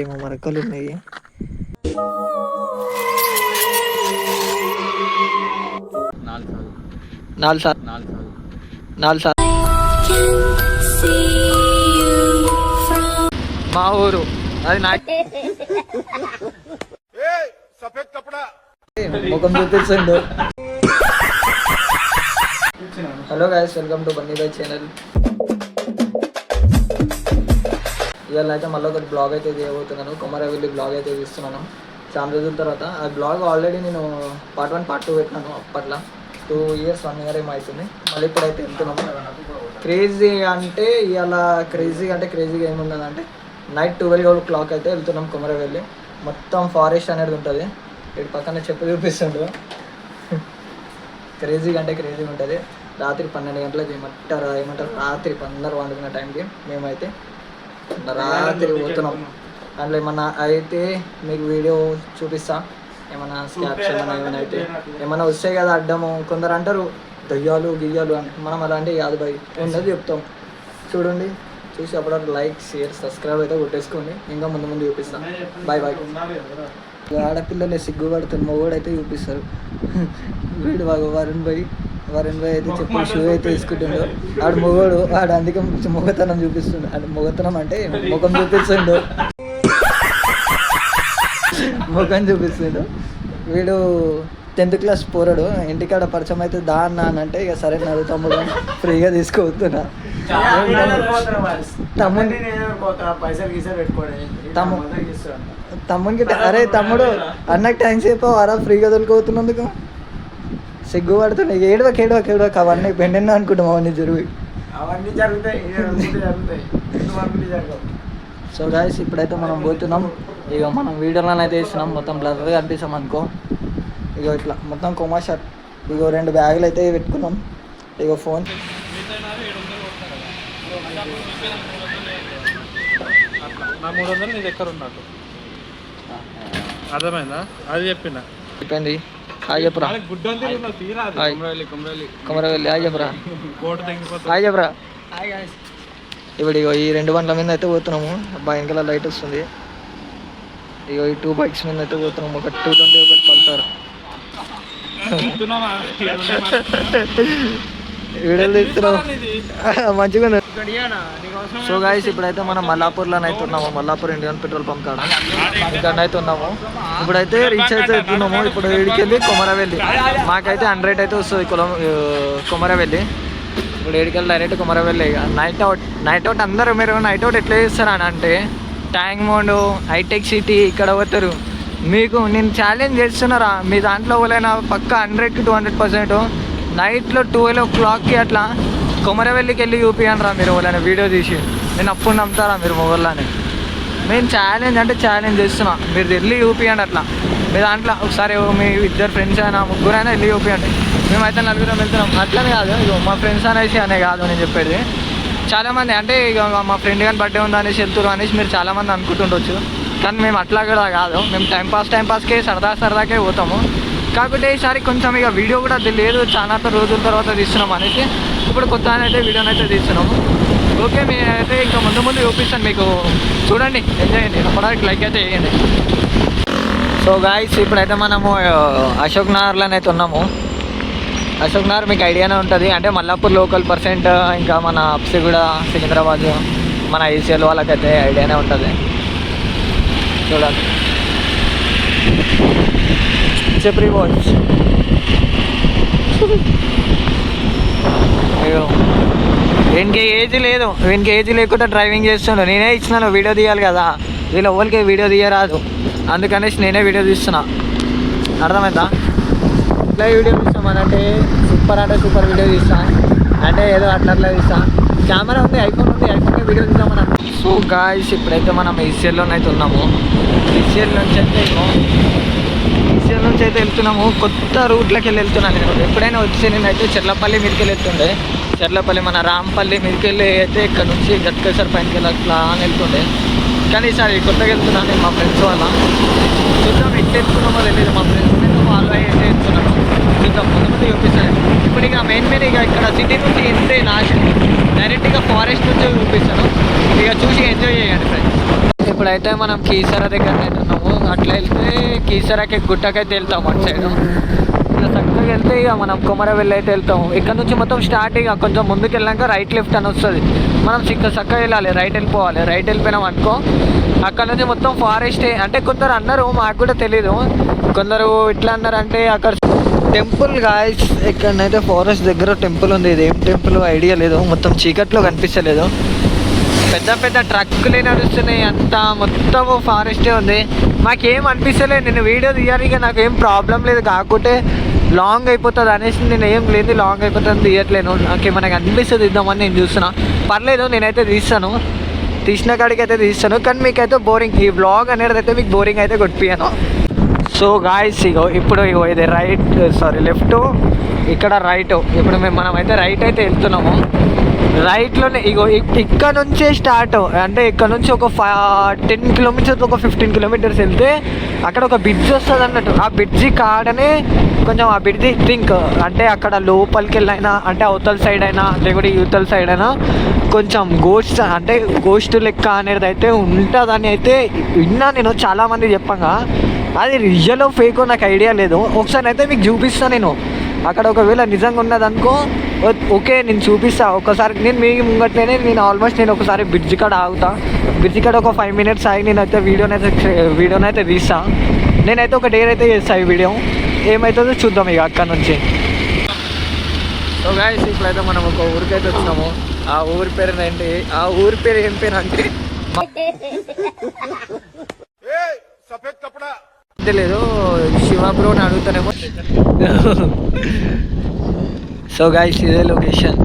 ఏమో మరకలు ఉన్నాయి. నాలుగు సార్లు మా ఊరు అది నా ముఖం చూపిస్తుండు. Hello guys, welcome to Bunny by channel. ఇవాళ అయితే మళ్ళీ ఒకటి బ్లాగ్ అయితే తీయబోతున్నాను. కొమరవెల్లి బ్లాగ్ అయితే తీస్తున్నాను చాలా రోజుల తర్వాత. ఆ బ్లాగ్ ఆల్రెడీ నేను పార్ట్ 1 పార్ట్ 2 పెట్టినాను అప్పట్లో. 2 years 1 year ఏమో అవుతుంది. మళ్ళీ ఇప్పుడైతే వెళ్తున్నాము. క్రేజీ అంటే ఇవాళ క్రేజీగా ఏముందంటే నైట్ 12 o'clock అయితే వెళ్తున్నాం కొమరవెల్లి. మొత్తం ఫారెస్ట్ అనేది ఉంటుంది. ఇటు పక్కన చెప్పు చూపిస్తుండ్రు. క్రేజీగా ఉంటుంది. రాత్రి 12 గంటలకు ఏమంటారు రాత్రి 12 వండుకున్న టైంకి మేమైతే రాత్రి పోతున్నాం. అందులో ఏమన్నా అయితే మీకు వీడియో చూపిస్తా. ఏమన్నా స్కాప్స్ ఏమైనా అయితే ఏమైనా వస్తాయి కదా అడ్డము. కొందరు అంటారు దయ్యాలు గియ్యాలు అని. మనం అలాంటివి కాదు బై, ఉన్నది చెప్తాం. చూడండి, చూసి అప్పుడు లైక్ షేర్ సబ్స్క్రైబ్ అయితే కొట్టేసుకోండి. ఇంకా ముందు చూపిస్తాం. బాయ్. ఆడపిల్లలే సిగ్గుపడుతుంది, మొగోడు అయితే చూపిస్తారు. వీడు వరుణ్ భాయ్ అయితే చెప్పి షూ అయితే తీసుకుంటుండో. ఆడు మొగోడు, ఆడు అందుకే మొగతనం చూపిస్తుండు. అంటే మొగతనం అంటే ముఖం చూపిస్తుండు, ముఖం చూపిస్తుండు. వీడు 10th class పోరాడు. ఇంటికాడ పరిచయం అయితే దా అన్న అని అంటే ఇక సరే నా తమ్ముడు ఫ్రీగా తీసుకుపోతున్నా. తమ్మునికి అరే తమ్ముడు అన్నకి థ్యాంక్స్ చెప్పావారా ఫ్రీగా దొరికిపోతున్నందుకు. సిగ్గుపడుతుంది. ఏడవక అవన్నీ పెండినా అనుకుంటాం. అవన్నీ జరుగుతాయి. సో గాయ్స్, ఇప్పుడైతే మనం పోతున్నాం. ఇక మనం వీడియోలో అయితే వేస్తున్నాం. మొత్తం బ్లర్గా కనిపిస్తాం అనుకో. ఇక ఇట్లా మొత్తం కొమా షర్ట్. ఇగో 2 బ్యాగులు అయితే పెట్టుకున్నాం. ఇగో ఫోన్ అర్థమైందా? అది చెప్పింది. హాయ్ చెప్పురా. కొమరవెల్లి హాయ్ చెప్పురా. హాయ్ చెప్పురా. ఇప్పుడు ఇగో ఈ 2 బండ్ల మీద అయితే పోతున్నాము. అబ్బా వెనకాల లైట్ వస్తుంది. ఇగో ఈ 2 bikes మీద అయితే పోతున్నాము. ఒకటి 220, ఒకటి పల్సర్. వీడియోలు తీస్తున్నాం మంచిగా. సో గాయ్స్, ఇప్పుడైతే మనం మల్లాపూర్లో అయితే ఉన్నాము. మల్లాపూర్ ఇండియన్ పెట్రోల్ పంప్ కాడ ఇక్కడ అయితే ఉన్నాము. ఇప్పుడైతే రీచ్ అయితే వెళ్తున్నాము. ఇప్పుడు ఏడికెళ్ళి కొమరవెల్లి. మాకైతే 100 అయితే వస్తుంది కొమరవెల్లి. ఇప్పుడు ఏడికెళ్ళి డైరెక్ట్ కొమరవెల్లి. నైట్ అవుట్ అందరూ. మీరు నైట్ అవుట్ ఎట్లా చేస్తారు అని అంటే ట్యాంక్ మౌండ్, హైటెక్ సిటీ ఇక్కడ పోతారు. మీకు నేను ఛాలెంజ్ చేస్తున్నారా, మీ దాంట్లో ఎవరైనా పక్క 100 to 200% నైట్లో 12 o'clockకి అట్లా కొమరవెల్లికి వెళ్ళి చూపియండిరా మీరు ఎవరైనా వీడియో తీసి. నేను అప్పుడు నమ్ముతారా మీరు మొబైల్లోనే. నేను ఛాలెంజ్ చేస్తున్నా. మీరు వెళ్ళి చూపియండి అట్లా. మీ దాంట్లో ఒకసారి మీ 2 ఫ్రెండ్స్ అయినా 3 అయినా వెళ్ళి చూపియండి. మేమైతే 4 వెళ్తున్నాం. అట్లనే కాదు ఇక మా ఫ్రెండ్స్ అనేసి అనే కాదు నేను చెప్పేది. చాలామంది అంటే ఇక మా ఫ్రెండ్ కానీ బర్త్డే ఉందా అనేసి వెళ్తున్నారు అనేసి మీరు చాలామంది అనుకుంటుండొచ్చు. కానీ మేము అట్లా కూడా కాదు. మేము టైంపాస్కే సరదాకే పోతాము. కాకపోతే ఈసారి కొంచెం ఇక వీడియో కూడా లేదు, చాలా రోజుల తర్వాత తీస్తున్నాం అనేసి ఇప్పుడు కొత్త అయితే వీడియోని అయితే తీస్తున్నాము. ఓకే, నేనైతే ఇంకా ముందు చూపిస్తాను మీకు. చూడండి, ఎంజాయ్ చేయండి. అప్పటికి లైక్ అయితే వేయండి. సో గాయ్స్, ఇప్పుడైతే మనము అశోక్ నగర్లోనే అయితే ఉన్నాము. అశోక్ నగర్ మీకు ఐడియానే ఉంటుంది. అంటే మల్లాపూర్ లోకల్ పర్సెంట్, ఇంకా మన అప్సిగూడ, సికింద్రాబాద్, మన ఈసీఎల్ వాళ్ళకైతే ఐడియానే ఉంటుంది. చూడండి, చెప్పి వాచ్. అయ్యో, వీనికి ఏజ్ లేకుండా డ్రైవింగ్ చేస్తుండే. నేనే ఇచ్చినాను వీడియో తీయాలి కదా. వీళ్ళు ఎవరికి వీడియో తీయరాదు, అందుకనేసి నేనే వీడియో తీస్తున్నా. అర్థమైందా? ఇట్లా వీడియో తీస్తామనంటే సూపర్ వీడియో తీస్తాను. అంటే ఏదో అట్లా తీస్తాను. కెమెరా ఉంది, ఐఫోన్ వీడియో తీద్దామని. సో గాయ్స్, ఇప్పుడైతే మనం ఈసీఎల్లోనైతే ఉన్నాము. ఈసీఎల్ నుంచి అయితే వెళ్తున్నాము. కొత్త రూట్లోకి వెళ్తున్నాను నేను. ఎప్పుడైనా వచ్చి నేనైతే చెర్లపల్లి మీదకి వెళ్తుండే. చెర్లపల్లి మన రాంపల్లి మీదకి వెళ్ళి అయితే ఇక్కడ నుంచి గట్కేశ్వర్ పైనకి వెళ్ళి అట్లా అని వెళ్తుండే. కానీ ఈసారి కొత్తగా వెళ్తున్నాను నేను మా ఫ్రెండ్స్ వల్ల. చూద్దాం ఎట్లా వెళ్తున్నామో తెలియదు. మా ఫ్రెండ్స్ మీద వాళ్ళు అయితే వెళ్తున్నాను. చూద్దాం, ముందు చూపిస్తాను. ఇప్పుడు ఇక మెయిన్ ఇక ఇక్కడ సిటీ నుంచి ఎంట్రీ లాస్ట్ డైరెక్ట్గా ఫారెస్ట్ నుంచి చూపిస్తాను. ఇక చూసి ఎంజాయ్ చేయండి ఫ్రెండ్స్. ఇప్పుడైతే మనం కీసర దగ్గర ఉన్నాము. అట్లా వెళ్తే కీసరకి గుట్టకైతే వెళ్తాం అటు సైడ్. ఇట్లా చక్కగా వెళ్తే ఇక మనం కొమరవెల్లి అయితే వెళ్తాము. ఇక్కడ నుంచి మొత్తం స్టార్ట్, ఇక కొంచెం ముందుకు వెళ్ళాక రైట్ లెఫ్ట్ అని వస్తుంది. మనం చక్కగా వెళ్ళాలి, రైట్ వెళ్ళిపోవాలి. రైట్ వెళ్ళిపోయినాం అనుకో అక్కడ నుంచి మొత్తం ఫారెస్టే. అంటే కొందరు అన్నారు, మాకు కూడా తెలీదు, కొందరు ఇట్లా అన్నారు అంటే అక్కడ టెంపుల్ గాయస్. ఇక్కడనైతే ఫారెస్ట్ దగ్గర టెంపుల్ ఉంది. ఇది ఏం టెంపుల్ ఐడియా లేదు, మొత్తం చీకట్లో కనిపిస్తలేదు. పెద్ద పెద్ద ట్రక్కులే నడుస్తున్నాయి, అంతా మొత్తం ఫారెస్టే ఉంది. మాకేం అనిపిస్తలేదు, నేను వీడియో తీయడానికి నాకేం ప్రాబ్లం లేదు, కాకుంటే లాంగ్ అయిపోతుంది అనేసి నేను ఏం లేదు లాంగ్ అయిపోతుంది తీయట్లేను. నాకేమన్నా అనిపిస్తుంది ఇద్దామని నేను చూస్తున్నా. పర్లేదు, నేనైతే తీసిన కాడికి అయితే తీస్తాను, కానీ మీకైతే బోరింగ్, ఈ వ్లాగ్ అనేది అయితే మీకు బోరింగ్ అయితే కొట్టిపోయాను. సో గాయస్ ఇప్పుడు ఇది లెఫ్ట్, ఇక్కడ రైట్. ఇప్పుడు మనమైతే రైట్ అయితే వెళ్తున్నాము. రైట్లోనే ఇక్కడ నుంచే స్టార్ట్, అంటే ఇక్కడ నుంచి ఒక 10 కిలోమీటర్స్, ఒక 15 కిలోమీటర్స్ వెళ్తే అక్కడ ఒక బ్రిడ్జ్ వస్తుంది అన్నట్టు. ఆ బ్రిడ్జి కాడనే కొంచెం ఆ బ్రిడ్జి థింక్ అంటే అక్కడ లోపలికి వెళ్ళైనా, అంటే అవతల సైడ్ అయినా లేకపోతే యువతల సైడ్ అయినా కొంచెం గోస్ట్ లెక్క అనేది అయితే ఉంటుందని అయితే విన్నా నేను, చాలామంది చెప్పంగా. అది రియల్ ఫేకో నాకు ఐడియా లేదు. ఒకసారి అయితే మీకు చూపిస్తాను నేను. అక్కడ ఒకవేళ నిజంగా ఉన్నదనుకో ఓకే, నేను చూపిస్తా. ఒకసారి నేను మీ ముంగట్లోనే నేను ఒకసారి బ్రిడ్జ్ కాడ ఆగుతా. బ్రిడ్జ్ కాడ ఒక 5 మినిట్స్ ఆగి నేనైతే వీడియోనైతే తీస్తా. నేనైతే ఒక డేర్ అయితే చేస్తాను ఈ వీడియో. ఏమవుతుందో చూద్దాం ఇక అక్కడ నుంచి. సో గాయస్ ఇప్పుడైతే మనం ఒక ఊరికైతే వచ్చినాము. ఆ ఊరి పేరు ఏంటి, ఆ ఊరి పేరు ఏం పేరు అంటే లేదు, శివాబ్రో అని అడుగుతానేమో. సో గాయ్స్ ఇదే లొకేషన్.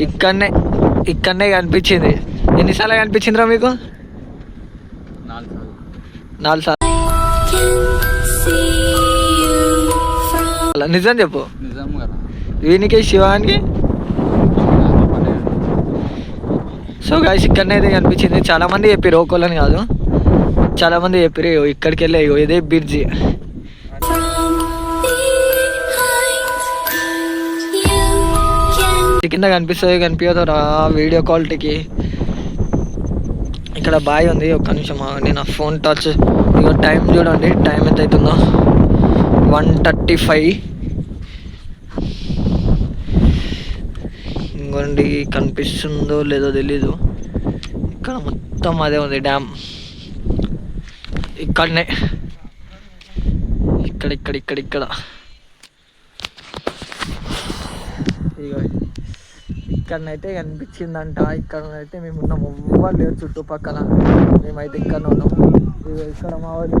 ఇక్కడనే కనిపించింది. ఎన్నిసార్లు కనిపించిందిరా మీకు? 4 సార్లు. నిజం చెప్పు. వీనికి శివానికి. సో గాయ్స్ ఇక్కడనే అయితే కనిపించింది. చాలా మంది చెప్పారు, ఓకోళ్ళని కాదు, చాలా మంది చెప్పారు ఇక్కడికి వెళ్ళే ఇదే బ్రిడ్జి. కింద కనిపించదు రా వీడియో క్వాలిటీకి. ఇక్కడ బాయ్ ఉంది, ఒక్క నిమిషం నేను నా ఫోన్ టచ్. ఇక టైం చూడండి, టైం ఎంత అవుతుందో, 1:35. ఇంకోండి కనిపిస్తుందో లేదో తెలీదు. ఇక్కడ మొత్తం అదే ఉంది డ్యామ్. ఇక్కడనే ఇక్కడ ఇక్కడనైతే కనిపించిందంట. ఇక్కడనైతే మేము ఉన్నాము, ఎవ్వరు లేరు చుట్టుపక్కల. మేమైతే ఇక్కడ ఉన్నాము. ఇక్కడ మా వాళ్ళు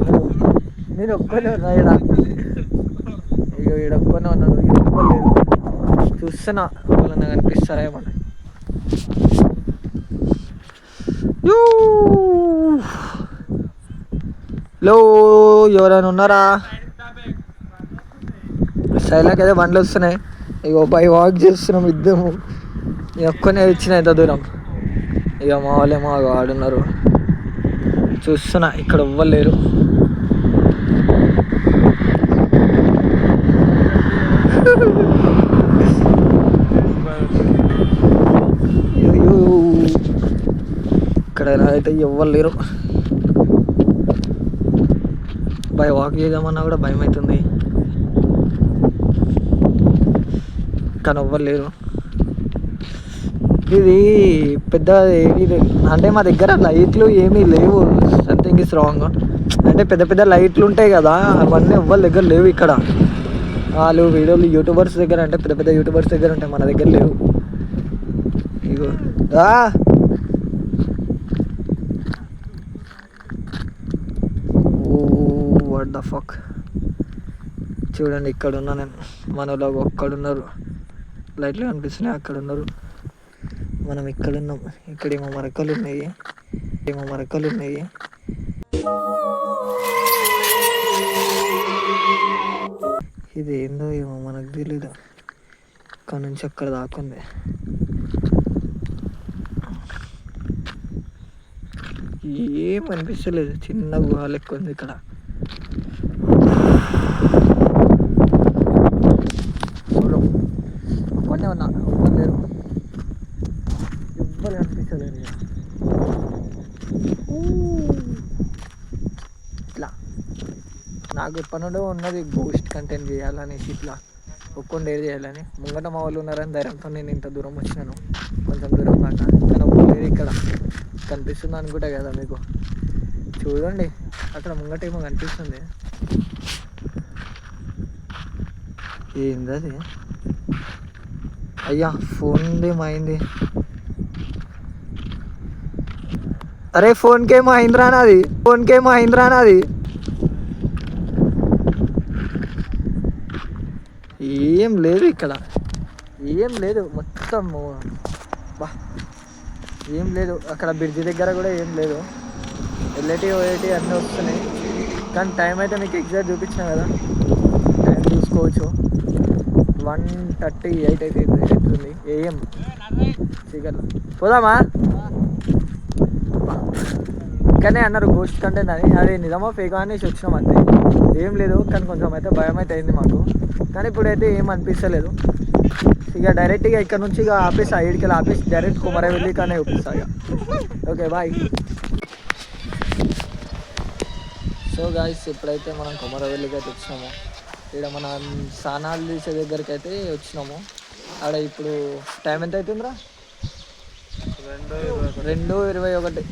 నేను ఒక్కనే ఉన్నా ఇక్కడ. ఒక్కనే ఉన్నాను, ఎవ్వరు లేరు. చూస్తున్నా వాళ్ళని కనిపిస్తారేమో. లో ఎవరైనా ఉన్నారా? సైడ్లోకి అయితే బండ్లు వస్తున్నాయి. ఇక బై వాక్ చేస్తున్నాం ఇద్దరు. ఒక్కనే వచ్చిన ఇంత దూరం. ఇక మా వాళ్ళేమో ఆడున్నారు, చూస్తున్నా. ఇక్కడ ఎవ్వరు లేరు. ఇక్కడ అయితే ఎవ్వరు లేరు. బై వాక్ చేద్దామన్నా కూడా భయం అవుతుంది, కానీ ఎవ్వరు లేరు. ఇది పెద్ద అంటే మా దగ్గర లైట్లు ఏమీ లేవు. Something is wrong. అంటే పెద్ద పెద్ద లైట్లు ఉంటాయి కదా, అవన్నీ ఎవ్వరి దగ్గర లేవు ఇక్కడ. వాళ్ళు వీడియోలు యూట్యూబర్స్ దగ్గర, అంటే పెద్ద పెద్ద యూట్యూబర్స్ దగ్గర ఉంటాయి, మన దగ్గర లేవు. ఇగో వాట్ ద ఫక్. చూడండి ఇక్కడ ఉన్నా నేను, మనలో ఒక్కడున్నారు, లైట్లు కనిపిస్తున్నాయి, అక్కడ ఉన్నారు. మనం ఇక్కడ ఉన్నాం. ఇక్కడేమో మరకలు ఉన్నాయి. ఇది ఏందో ఏమో మనకు తెలీదు. ఇక్కడ నుంచి అక్కడ దాకుంది. ఏం అనిపిస్తలేదు, చిన్న గుహ లెక్క ఉంది ఇక్కడ. ఒక్కనే ఉన్నా, ఎవ్వరు లేరు, ఎవ్వరు కనిపించలేరు. నాకు ఎప్పటి నుండో ఉన్నది గోస్ట్ కంటెంట్ చేయాలనేసి, ఇట్లా ఒక్కొని డేర్ చేయాలని. ముంగట మా వాళ్ళు ఉన్నారని ధైర్యంతో నేను ఇంత దూరం వచ్చినాను, కొంచెం దూరం దాకా. కానీ ఒక్కలేదు ఇక్కడ. కనిపిస్తుంది అనుకుంటా కదా మీకు, చూడండి అక్కడ ముంగట ఏమో కనిపిస్తుంది. ఏంది అది? అయ్యా ఫోన్ ఏమైంది? అరే ఫోన్కేమో అయిందిరా నాది, ఫోన్కేమో అయిందిరా నాది. ఏం లేదు ఇక్కడ, ఏం లేదు మొత్తం బా, ఏం లేదు. అక్కడ బ్రిడ్జి దగ్గర కూడా ఏం లేదు. ఎల్ఐటి ఓఐటి అన్నీ వస్తున్నాయి, కానీ టైం అయితే మీకు ఎగ్జాక్ట్ చూపించిన కదా, టైం చూసుకోవచ్చు. 1:38 అయితే అవుతుంది AM. చీకట్లో పోదామా? కానీ అన్నారు గోస్ట్ కంటెంట్ అని, అది నిజమో ఫేక్ అనేసి వచ్చినాం అంతే, ఏం లేదు. కానీ కొంచెం అయితే భయం అయితే అయింది మాకు, కానీ ఇప్పుడైతే ఏం అనిపిస్తలేదు. ఇక డైరెక్ట్గా ఇక్కడ నుంచి ఇక ఆపేసి ఐడికి వెళ్ళి ఆపేసి డైరెక్ట్ కుమరవెల్లి కానీ చూపిస్తా ఇక. Okay bye. సో గాయ్స్ ఇప్పుడైతే మనం కుమరవెల్లికి అయితే వచ్చినాము. ఇక్కడ మనం స్నానాలు తీసే దగ్గరికి అయితే వచ్చినాము. ఆడ ఇప్పుడు టైం ఎంత అవుతుందిరా? 2:21.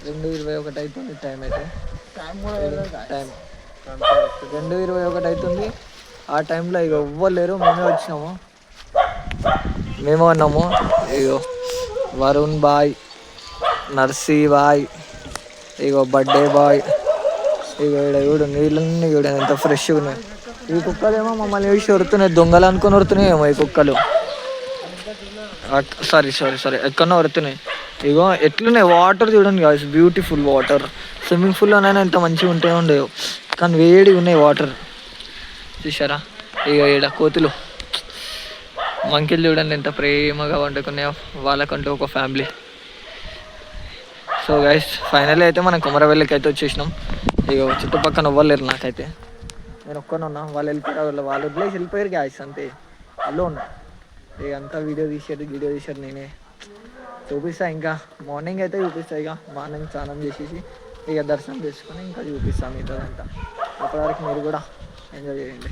2:21 అవుతుంది టైం అయితే. టైం 2:21 అవుతుంది. ఆ టైంలో ఇక ఎవ్వరు లేరు, మేమే వచ్చినాము. మేము అన్నాము ఇగో వరుణ్ బాయ్, నర్సీ బాయ్, ఇగో బర్త్డే బాయ్, ఇగో ఇక్కడ చూడు నీళ్ళన్నీ కూడా ఎంత ఫ్రెష్గా ఉన్నాయి. ఈ కుక్కలేమో మమ్మల్ని చూసి వరుతున్నాయి, దొంగలు అనుకుని వరుతున్నాయి ఏమో ఈ కుక్కలు. సారీ ఎక్కడో వరుతున్నాయి. ఇగో ఎట్లున్నాయి వాటర్ చూడండి గాయ్స్, బ్యూటిఫుల్ వాటర్. స్విమ్మింగ్ పూల్లోనైనా ఎంత మంచిగా ఉండేవో, కానీ వేడిగా ఉన్నాయి వాటర్. చూసారా? ఇక ఈడ కోతులు, మంకీలు చూడండి ఎంత ప్రేమగా వండుకున్నాయో, వాళ్ళకంటూ ఒక ఫ్యామిలీ. సో గైస్ ఫైనల్లీ అయితే మనం కుమరవెల్లికి అయితే వచ్చేసినాం. ఇక చుట్టుపక్కల ఇవ్వలేరు, నాకైతే నేను ఒక్కనే ఉన్నా. వాళ్ళు వెళ్ళిపోయారు, వాళ్ళు వదిలేసి వెళ్ళిపోయారు గాయస్ అంతే. అల్లో ఉన్నా ఇక అంతా వీడియో తీసారు నేనే చూపిస్తా. ఇంకా మార్నింగ్ అయితే చూపిస్తా. ఇక మార్నింగ్ స్నానం చేసేసి ఇక దర్శనం చేసుకొని ఇంకా చూపిస్తాను మిగతాదంతా. అప్పటివరకు మీరు కూడా ఎంజాయ్ చేయండి.